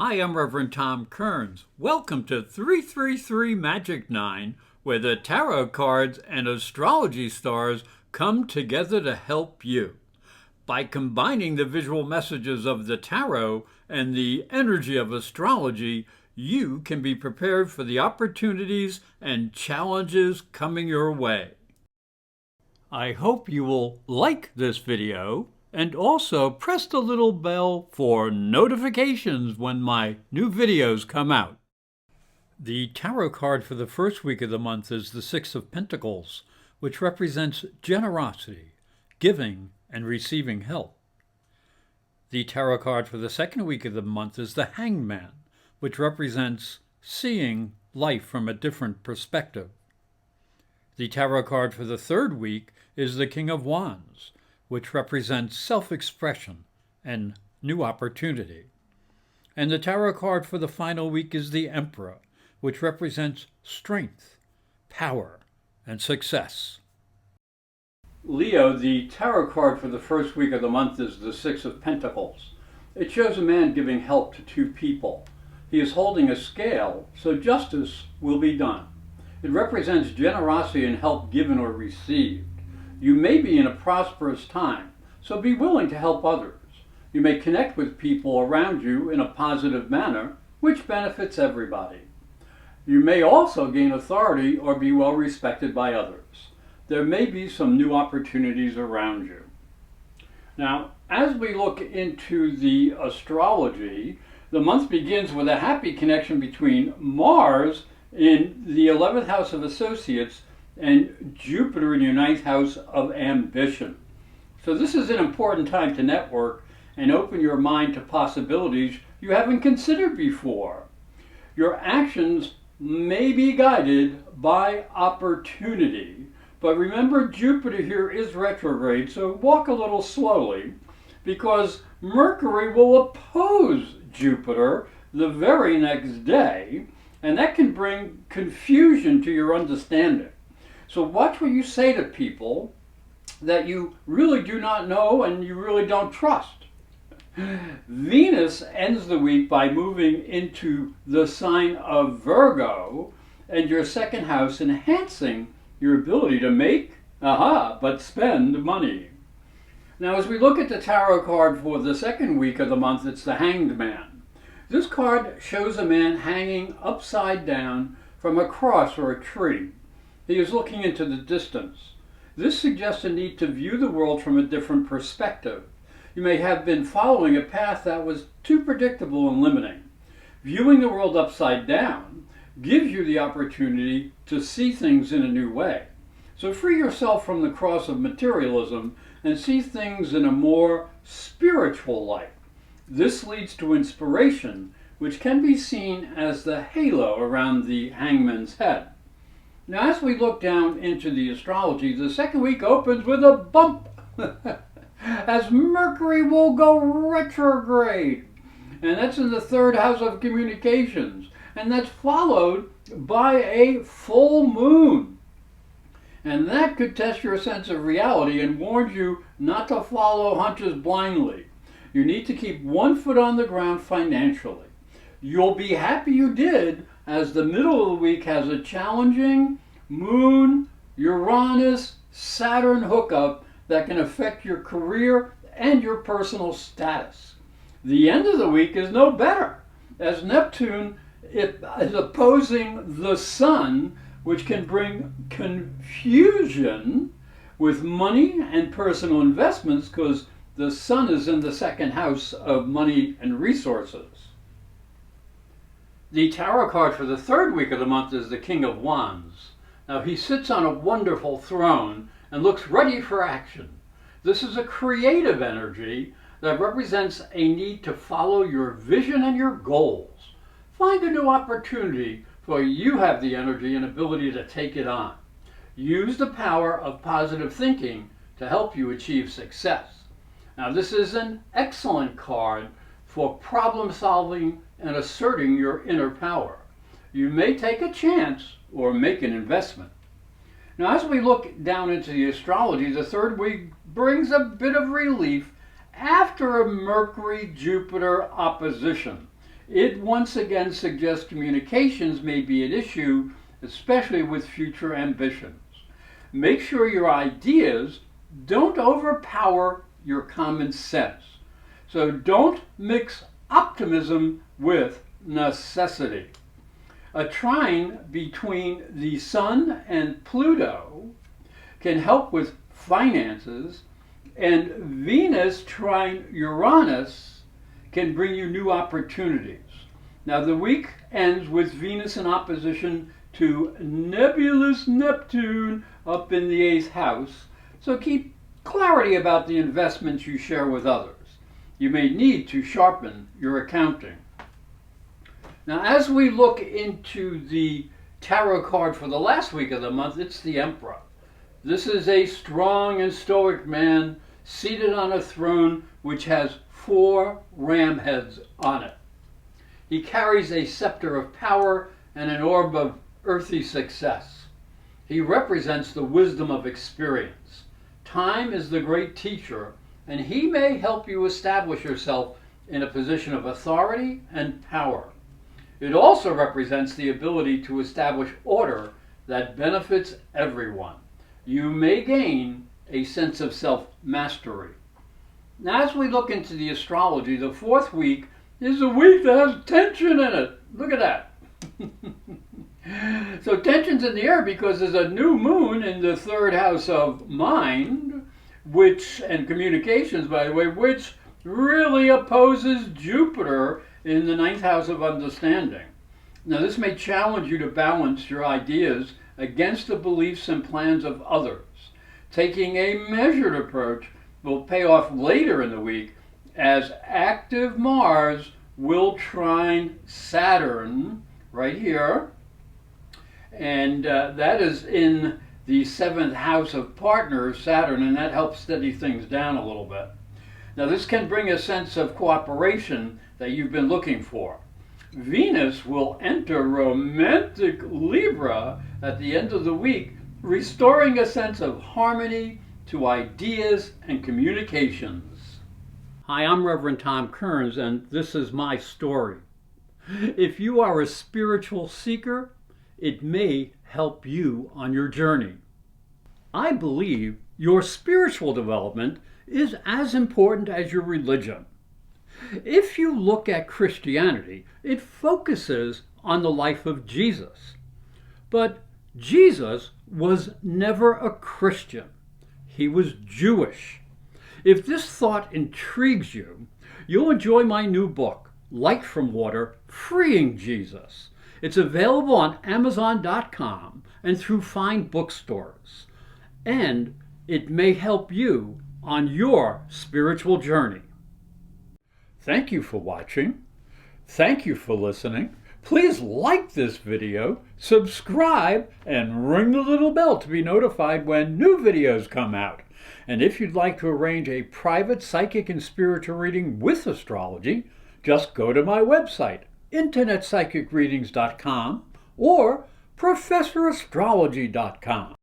Hi, I'm Reverend Tom Kearns. Welcome to 333 Magic 9, where the tarot cards and astrology stars come together to help you. By combining the visual messages of the tarot and the energy of astrology, you can be prepared for the opportunities and challenges coming your way. I hope you will like this video and also press the little bell for notifications when my new videos come out. The tarot card for the first week of the month is the Six of Pentacles, which represents generosity, giving, and receiving help. The tarot card for the second week of the month is the Hanged Man, which represents seeing life from a different perspective. The tarot card for the third week is the King of Wands, which represents self-expression and new opportunity. And the tarot card for the final week is the Emperor, which represents strength, power, and success. Leo, the tarot card for the first week of the month is the Six of Pentacles. It shows a man giving help to two people. He is holding a scale, so justice will be done. It represents generosity and help given or received. You may be in a prosperous time, so be willing to help others. You may connect with people around you in a positive manner, which benefits everybody. You may also gain authority or be well respected by others. There may be some new opportunities around you. Now, as we look into the astrology, the month begins with a happy connection between Mars in the 11th house of associates and Jupiter in your 9th house of ambition. So this is an important time to network and open your mind to possibilities you haven't considered before. Your actions may be guided by opportunity, but remember Jupiter here is retrograde, so walk a little slowly because Mercury will oppose Jupiter the very next day, and that can bring confusion to your understanding. So watch what you say to people that you really do not know and you really don't trust. Venus ends the week by moving into the sign of Virgo and your second house, enhancing your ability to make, but spend money. Now as we look at the tarot card for the second week of the month, it's the Hanged Man. This card shows a man hanging upside down from a cross or a tree. He is looking into the distance. This suggests a need to view the world from a different perspective. You may have been following a path that was too predictable and limiting. Viewing the world upside down gives you the opportunity to see things in a new way. So free yourself from the cross of materialism and see things in a more spiritual light. This leads to inspiration, which can be seen as the halo around the hangman's head. Now, as we look down into the astrology, the second week opens with a bump, as Mercury will go retrograde. And that's in the third house of communications. And that's followed by a full moon. And that could test your sense of reality and warns you not to follow hunches blindly. You need to keep one foot on the ground financially. You'll be happy you did, as the middle of the week has a challenging Moon, Uranus, Saturn hookup that can affect your career and your personal status. The end of the week is no better, as Neptune is opposing the Sun, which can bring confusion with money and personal investments because the Sun is in the second house of money and resources. The tarot card for the third week of the month is the King of Wands. Now he sits on a wonderful throne and looks ready for action. This is a creative energy that represents a need to follow your vision and your goals. Find a new opportunity, for you have the energy and ability to take it on. Use the power of positive thinking to help you achieve success. Now this is an excellent card for problem solving and asserting your inner power. You may take a chance or make an investment. Now as we look down into the astrology, the third week brings a bit of relief after a Mercury Jupiter opposition. It once again suggests communications may be an issue, especially with future ambitions. Make sure your ideas don't overpower your common sense. So don't mix optimism with necessity. A trine between the Sun and Pluto can help with finances, and Venus trine Uranus can bring you new opportunities. Now the week ends with Venus in opposition to nebulous Neptune up in the 8th house, so keep clarity about the investments you share with others. You may need to sharpen your accounting. Now, as we look into the tarot card for the last week of the month, it's the Emperor. This is a strong and stoic man seated on a throne which has 4 ram heads on it. He carries a scepter of power and an orb of earthy success. He represents the wisdom of experience. Time is the great teacher, and he may help you establish yourself in a position of authority and power. It also represents the ability to establish order that benefits everyone. You may gain a sense of self-mastery. Now, as we look into the astrology, the 4th week is a week that has tension in it. Look at that. So tension's in the air because there's a new moon in the 3rd house of mind, and communications, by the way, which really opposes Jupiter in the 9th house of understanding. Now, this may challenge you to balance your ideas against the beliefs and plans of others. Taking a measured approach will pay off later in the week, as active Mars will trine Saturn right here, and that is in the 7th house of partners, Saturn, and that helps steady things down a little bit. Now, this can bring a sense of cooperation that you've been looking for. Venus will enter romantic Libra at the end of the week, restoring a sense of harmony to ideas and communications. Hi, I'm Reverend Tom Kearns, and this is my story. If you are a spiritual seeker, it may help you on your journey. I believe your spiritual development is as important as your religion. If you look at Christianity, it focuses on the life of Jesus. But Jesus was never a Christian. He was Jewish. If this thought intrigues you, you'll enjoy my new book, Light from Water, Freeing Jesus. It's available on Amazon.com and through fine bookstores. And it may help you on your spiritual journey. Thank you for watching. Thank you for listening. Please like this video, subscribe, and ring the little bell to be notified when new videos come out. And if you'd like to arrange a private psychic and spiritual reading with astrology, just go to my website, internetpsychicreadings.com or professorastrology.com.